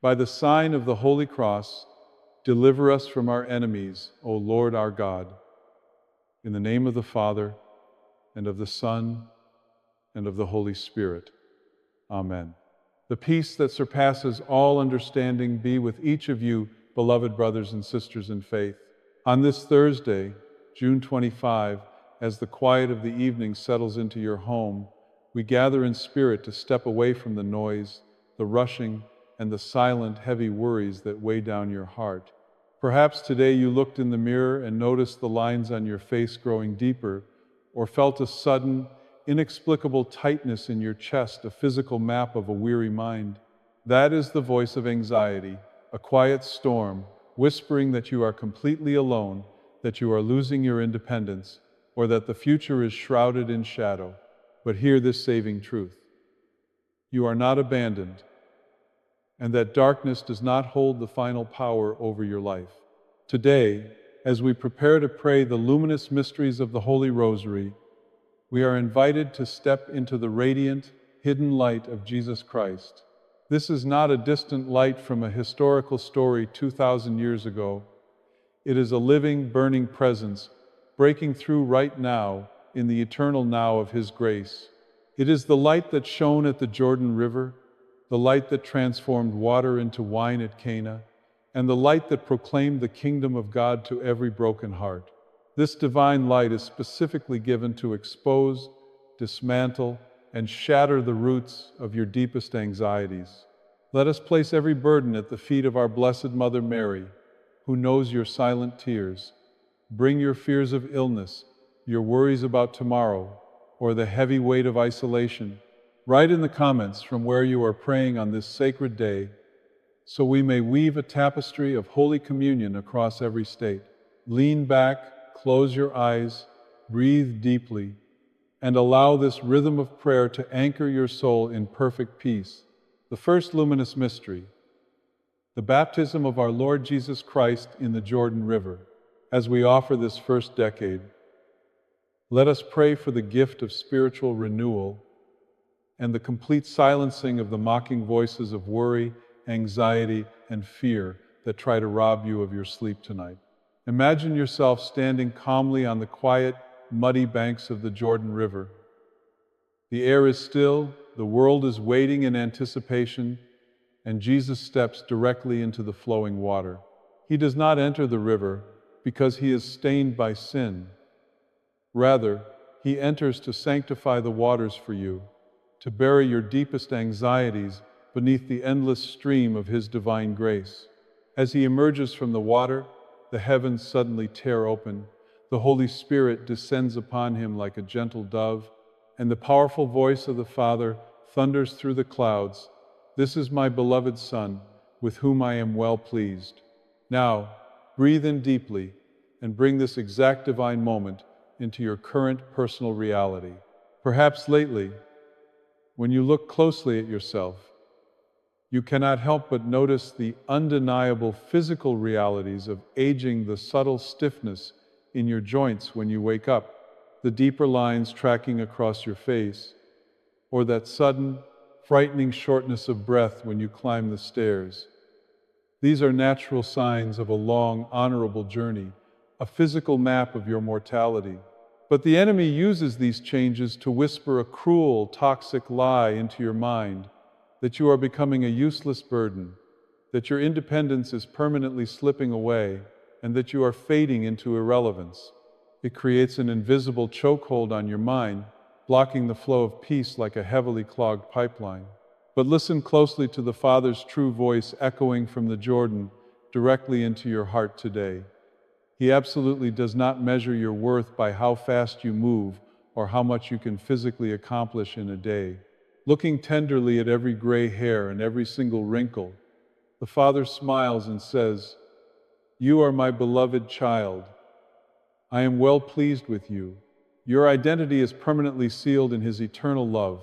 By the sign of the Holy Cross, deliver us from our enemies, O Lord our God. In the name of the Father, and of the Son, and of the Holy Spirit. Amen. The peace that surpasses all understanding be with each of you, beloved brothers and sisters in faith. On this Thursday, June 25, as the quiet of the evening settles into your home, we gather in spirit to step away from the noise, the rushing, and the silent, heavy worries that weigh down your heart. Perhaps today you looked in the mirror and noticed the lines on your face growing deeper, or felt a sudden, inexplicable tightness in your chest, a physical map of a weary mind. That is the voice of anxiety, a quiet storm, whispering that you are completely alone, that you are losing your independence, or that the future is shrouded in shadow. But hear this saving truth: you are not abandoned, and that darkness does not hold the final power over your life. Today, as we prepare to pray the luminous mysteries of the Holy Rosary, we are invited to step into the radiant, hidden light of Jesus Christ. This is not a distant light from a historical story 2,000 years ago. It is a living, burning presence, breaking through right now in the eternal now of His grace. It is the light that shone at the Jordan River, the light that transformed water into wine at Cana, and the light that proclaimed the kingdom of God to every broken heart. This divine light is specifically given to expose, dismantle, and shatter the roots of your deepest anxieties. Let us place every burden at the feet of our Blessed Mother Mary, who knows your silent tears. Bring your fears of illness, your worries about tomorrow, or the heavy weight of isolation. Write in the comments from where you are praying on this sacred day, so we may weave a tapestry of Holy Communion across every state. Lean back, close your eyes, breathe deeply, and allow this rhythm of prayer to anchor your soul in perfect peace. The first luminous mystery, the baptism of our Lord Jesus Christ in the Jordan River. As we offer this first decade, let us pray for the gift of spiritual renewal and the complete silencing of the mocking voices of worry, anxiety, and fear that try to rob you of your sleep tonight. Imagine yourself standing calmly on the quiet, muddy banks of the Jordan River. The air is still, the world is waiting in anticipation, and Jesus steps directly into the flowing water. He does not enter the river because He is stained by sin. Rather, He enters to sanctify the waters for you, to bury your deepest anxieties beneath the endless stream of His divine grace. As He emerges from the water, the heavens suddenly tear open, the Holy Spirit descends upon Him like a gentle dove, and the powerful voice of the Father thunders through the clouds, "This is my beloved Son, with whom I am well pleased." Now, breathe in deeply and bring this exact divine moment into your current personal reality. Perhaps lately, when you look closely at yourself, you cannot help but notice the undeniable physical realities of aging, the subtle stiffness in your joints when you wake up, the deeper lines tracking across your face, or that sudden, frightening shortness of breath when you climb the stairs. These are natural signs of a long, honorable journey, a physical map of your mortality. But the enemy uses these changes to whisper a cruel, toxic lie into your mind, that you are becoming a useless burden, that your independence is permanently slipping away, and that you are fading into irrelevance. It creates an invisible chokehold on your mind, blocking the flow of peace like a heavily clogged pipeline. But listen closely to the Father's true voice echoing from the Jordan directly into your heart today. He absolutely does not measure your worth by how fast you move or how much you can physically accomplish in a day. Looking tenderly at every gray hair and every single wrinkle, the Father smiles and says, "You are my beloved child. I am well pleased with you. Your identity is permanently sealed in His eternal love,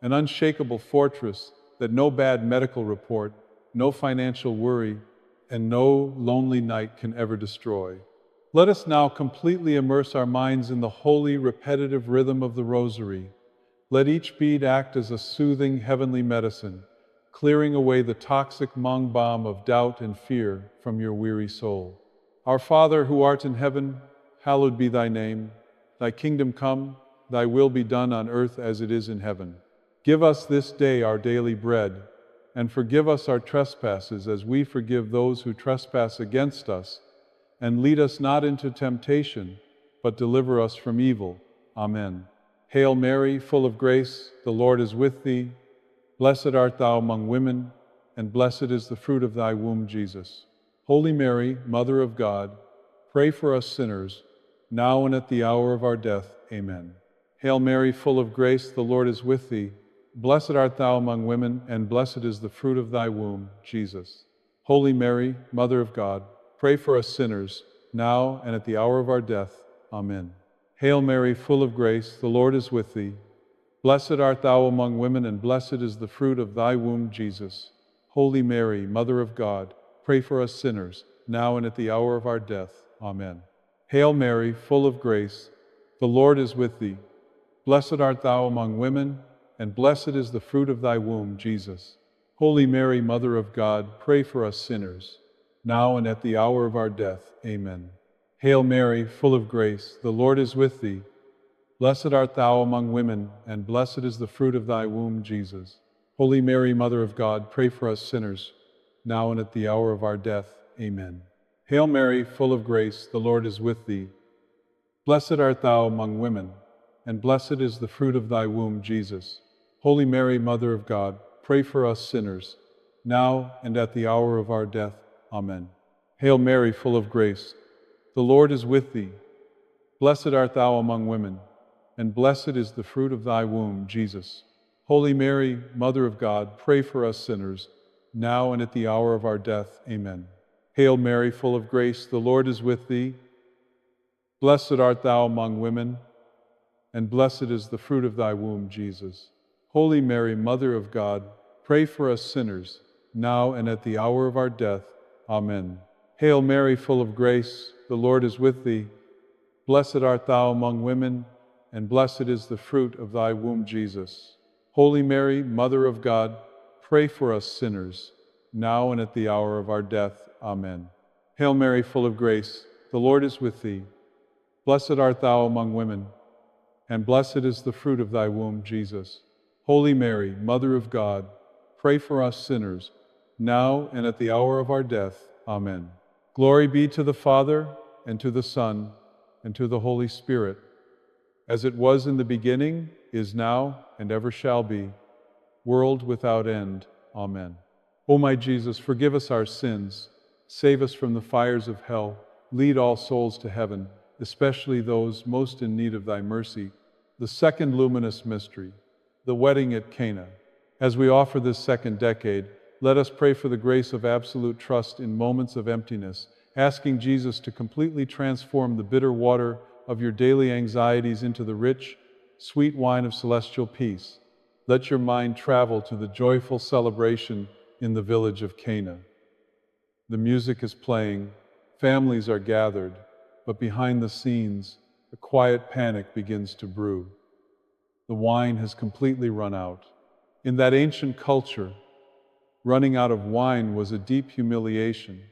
an unshakable fortress that no bad medical report, no financial worry, and no lonely night can ever destroy." Let us now completely immerse our minds in the holy, repetitive rhythm of the Rosary. Let each bead act as a soothing, heavenly medicine, clearing away the toxic mung bomb of doubt and fear from your weary soul. Our Father who art in heaven, hallowed be thy name. Thy kingdom come, thy will be done on earth as it is in heaven. Give us this day our daily bread, and forgive us our trespasses as we forgive those who trespass against us. And lead us not into temptation, but deliver us from evil. Amen. Hail Mary, full of grace, the Lord is with thee. Blessed art thou among women, and blessed is the fruit of thy womb, Jesus. Holy Mary, Mother of God, pray for us sinners, now and at the hour of our death. Amen. Hail Mary, full of grace, the Lord is with thee. Blessed art thou among women, and blessed is the fruit of thy womb, Jesus. Holy Mary, Mother of God, pray for us sinners, now and at the hour of our death. Amen. Hail Mary, full of grace, the Lord is with thee. Blessed art thou among women, and blessed is the fruit of thy womb, Jesus. Holy Mary, Mother of God, pray for us sinners, now and at the hour of our death. Amen. Hail Mary, full of grace, the Lord is with thee. Blessed art thou among women, and blessed is the fruit of thy womb, Jesus. Holy Mary, Mother of God, pray for us sinners, now and at the hour of our death. Amen. Hail Mary, full of grace, the Lord is with thee. Blessed art thou among women, and blessed is the fruit of thy womb, Jesus. Holy Mary, Mother of God, pray for us sinners, now and at the hour of our death. Amen. Hail Mary, full of grace, the Lord is with thee. Blessed art thou among women, and blessed is the fruit of thy womb, Jesus. Holy Mary, Mother of God, pray for us sinners, now and at the hour of our death. Amen. Hail Mary, full of grace, the Lord is with thee. Blessed art thou among women, and blessed is the fruit of thy womb, Jesus. Holy Mary, Mother of God, pray for us sinners, now and at the hour of our death. Amen. Hail Mary, full of grace, the Lord is with thee. Blessed art thou among women, and blessed is the fruit of thy womb, Jesus. Holy Mary, Mother of God, pray for us sinners, now and at the hour of our death. Amen. Hail Mary, full of grace, the Lord is with thee. Blessed art thou among women, and blessed is the fruit of thy womb, Jesus. Holy Mary, Mother of God, pray for us sinners, now and at the hour of our death. Amen. Hail Mary, full of grace, the Lord is with thee. Blessed art thou among women, and blessed is the fruit of thy womb, Jesus. Holy Mary, Mother of God, pray for us sinners, now and at the hour of our death. Amen. Glory be to the Father, and to the Son, and to the Holy Spirit, as it was in the beginning, is now, and ever shall be, world without end. Amen. O my Jesus, forgive us our sins, save us from the fires of hell, lead all souls to heaven, especially those most in need of thy mercy. The second luminous mystery, the wedding at Cana. As we offer this second decade, let us pray for the grace of absolute trust in moments of emptiness, asking Jesus to completely transform the bitter water of your daily anxieties into the rich, sweet wine of celestial peace. Let your mind travel to the joyful celebration in the village of Cana. The music is playing, families are gathered, but behind the scenes, a quiet panic begins to brew. The wine has completely run out. In that ancient culture, running out of wine was a deep humiliation,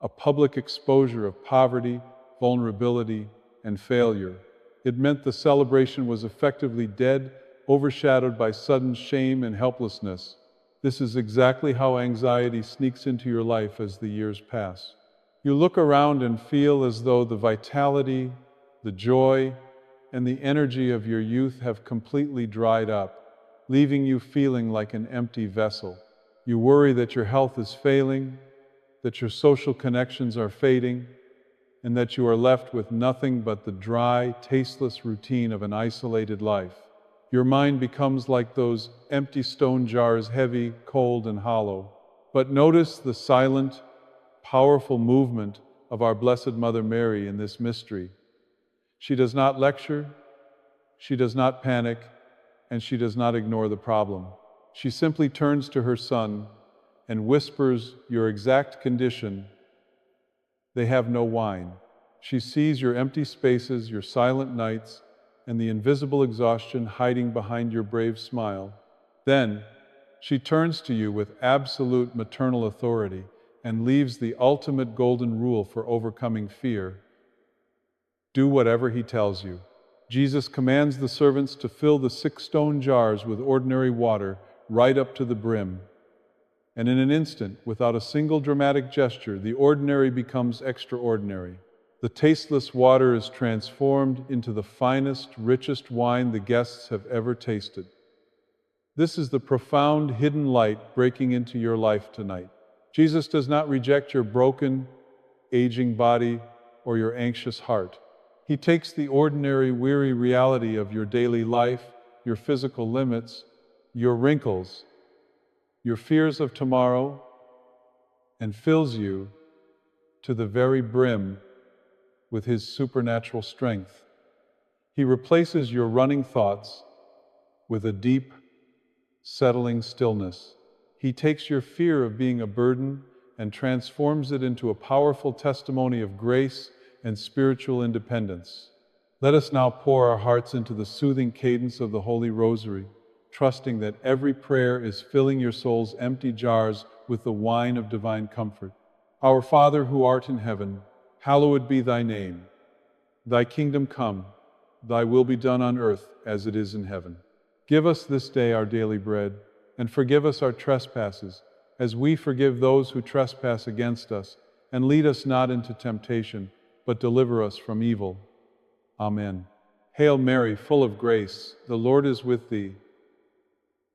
a public exposure of poverty, vulnerability, and failure. It meant the celebration was effectively dead, overshadowed by sudden shame and helplessness. This is exactly how anxiety sneaks into your life as the years pass. You look around and feel as though the vitality, the joy, and the energy of your youth have completely dried up, leaving you feeling like an empty vessel. You worry that your health is failing, that your social connections are fading, and that you are left with nothing but the dry, tasteless routine of an isolated life. Your mind becomes like those empty stone jars, heavy, cold, and hollow. But notice the silent, powerful movement of our Blessed Mother Mary in this mystery. She does not lecture, she does not panic, and she does not ignore the problem. She simply turns to her Son and whispers your exact condition. They have no wine. She sees your empty spaces, your silent nights, and the invisible exhaustion hiding behind your brave smile. Then, she turns to you with absolute maternal authority and leaves the ultimate golden rule for overcoming fear. Do whatever he tells you. Jesus commands the servants to fill the 6 stone jars with ordinary water right up to the brim. And in an instant, without a single dramatic gesture, the ordinary becomes extraordinary. The tasteless water is transformed into the finest, richest wine the guests have ever tasted. This is the profound hidden light breaking into your life tonight. Jesus does not reject your broken, aging body or your anxious heart. He takes the ordinary, weary reality of your daily life, your physical limits, your wrinkles, your fears of tomorrow, and fills you to the very brim with his supernatural strength. He replaces your running thoughts with a deep, settling stillness. He takes your fear of being a burden and transforms it into a powerful testimony of grace and spiritual independence. Let us now pour our hearts into the soothing cadence of the Holy Rosary, trusting that every prayer is filling your soul's empty jars with the wine of divine comfort. Our Father who art in heaven, hallowed be thy name. Thy kingdom come, thy will be done on earth as it is in heaven. Give us this day our daily bread, and forgive us our trespasses, as we forgive those who trespass against us. And lead us not into temptation, but deliver us from evil. Amen. Hail Mary, full of grace, the Lord is with thee.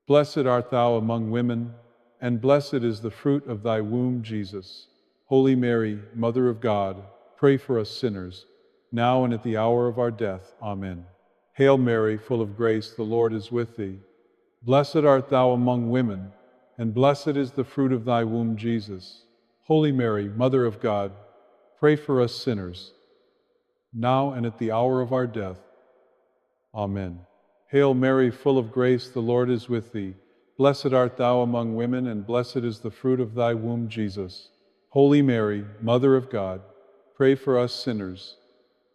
Blessed art thou among women, and blessed is the fruit of thy womb, Jesus. Holy Mary, Mother of God, pray for us sinners, now and at the hour of our death. Amen. Hail Mary, full of grace, the Lord is with thee. Blessed art thou among women, and blessed is the fruit of thy womb, Jesus. Holy Mary, Mother of God, pray for us sinners, now and at the hour of our death. Amen. Hail Mary, full of grace, the Lord is with thee. Blessed art thou among women, and blessed is the fruit of thy womb, Jesus. Holy Mary, Mother of God, pray for us sinners,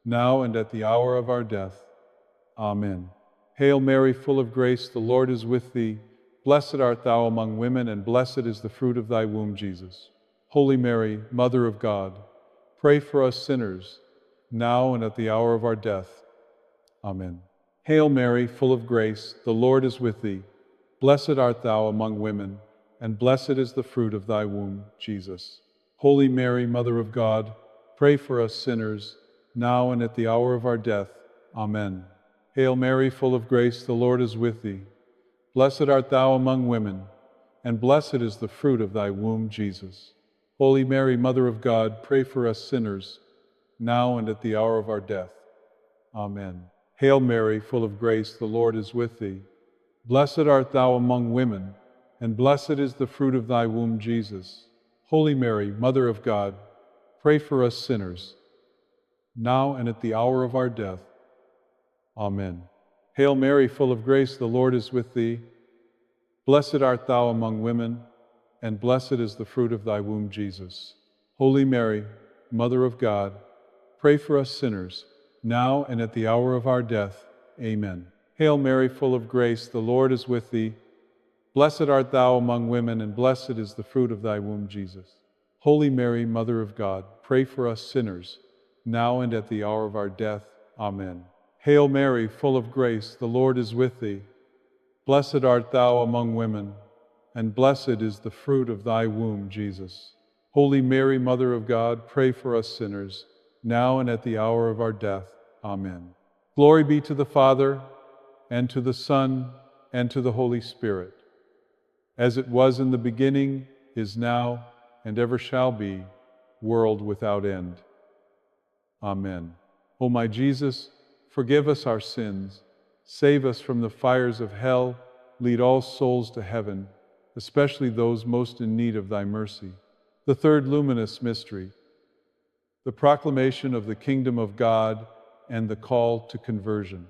now and at the hour of our death. Amen. Hail Mary, full of grace, the Lord is with thee. Blessed art thou among women, and blessed is the fruit of thy womb, Jesus. Holy Mary, Mother of God, pray for us sinners, now and at the hour of our death. Amen. Hail Mary, full of grace, the Lord is with thee. Blessed art thou among women, and blessed is the fruit of thy womb, Jesus. Holy Mary, Mother of God, pray for us sinners, now and at the hour of our death. Amen. Hail Mary, full of grace, the Lord is with thee. Blessed art thou among women, and blessed is the fruit of thy womb, Jesus. Holy Mary, Mother of God, pray for us sinners, now and at the hour of our death. Amen. Hail Mary, full of grace, the Lord is with thee. Blessed art thou among women, and blessed is the fruit of thy womb, Jesus. Holy Mary, Mother of God, pray for us sinners, now and at the hour of our death. Amen. Hail Mary, full of grace, the Lord is with thee. Blessed art thou among women, and blessed is the fruit of thy womb, Jesus. Holy Mary, Mother of God, pray for us sinners, now and at the hour of our death. Amen. Hail Mary, full of grace, the Lord is with thee. Blessed art thou among women, and blessed is the fruit of thy womb, Jesus. Holy Mary, Mother of God, pray for us sinners, now and at the hour of our death. Amen. Hail Mary, full of grace, the Lord is with thee. Blessed art thou among women, and blessed is the fruit of thy womb, Jesus. Holy Mary, Mother of God, pray for us sinners, now and at the hour of our death. Amen. Glory be to the Father, and to the Son, and to the Holy Spirit, as it was in the beginning, is now, and ever shall be, world without end. Amen. O my Jesus, forgive us our sins, save us from the fires of hell, lead all souls to heaven, especially those most in need of thy mercy. The third luminous mystery, the proclamation of the kingdom of God and the call to conversion.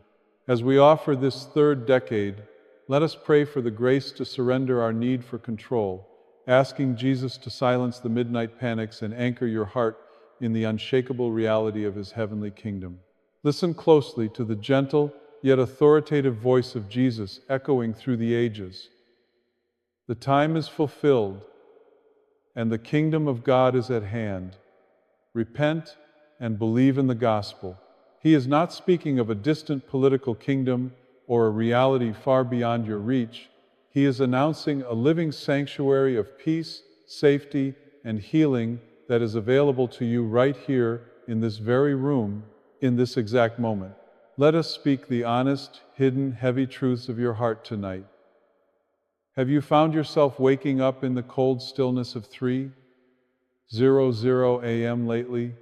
As we offer this third decade, let us pray for the grace to surrender our need for control, asking Jesus to silence the midnight panics and anchor your heart in the unshakable reality of his heavenly kingdom. Listen closely to the gentle yet authoritative voice of Jesus echoing through the ages. The time is fulfilled, and the kingdom of God is at hand. Repent and believe in the gospel. He is not speaking of a distant political kingdom or a reality far beyond your reach. He is announcing a living sanctuary of peace, safety, and healing that is available to you right here in this very room, in this exact moment. Let us speak the honest, hidden, heavy truths of your heart tonight. Have you found yourself waking up in the cold stillness of 3:00 a.m. lately?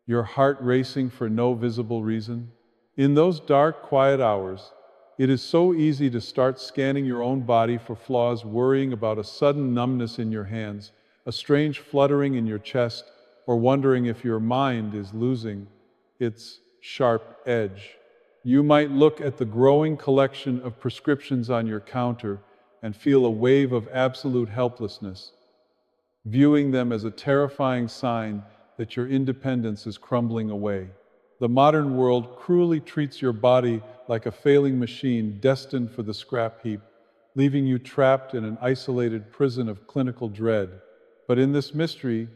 Your heart racing for no visible reason? In those dark, quiet hours, it is so easy to start scanning your own body for flaws, worrying about a sudden numbness in your hands, a strange fluttering in your chest, or wondering if your mind is losing its sharp edge. You might look at the growing collection of prescriptions on your counter and feel a wave of absolute helplessness, viewing them as a terrifying sign that your independence is crumbling away. The modern world cruelly treats your body like a failing machine destined for the scrap heap, leaving you trapped in an isolated prison of clinical dread. But in this mystery,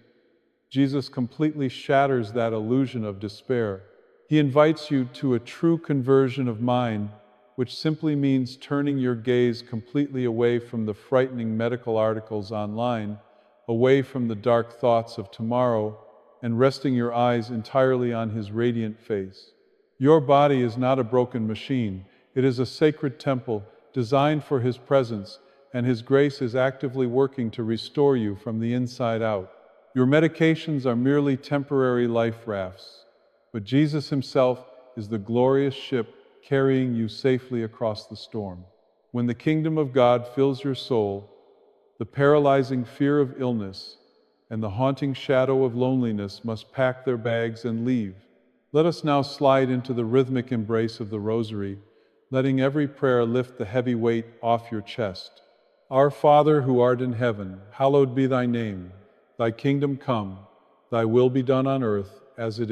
Jesus completely shatters that illusion of despair. He invites you to a true conversion of mind, which simply means turning your gaze completely away from the frightening medical articles online, away from the dark thoughts of tomorrow, and resting your eyes entirely on His radiant face. Your body is not a broken machine. It is a sacred temple designed for His presence, and His grace is actively working to restore you from the inside out. Your medications are merely temporary life rafts, but Jesus Himself is the glorious ship carrying you safely across the storm. When the kingdom of God fills your soul, the paralyzing fear of illness and the haunting shadow of loneliness must pack their bags and leave. Let us now slide into the rhythmic embrace of the Rosary, letting every prayer lift the heavy weight off your chest. Our Father who art in heaven, hallowed be thy name. Thy kingdom come, thy will be done on earth as it is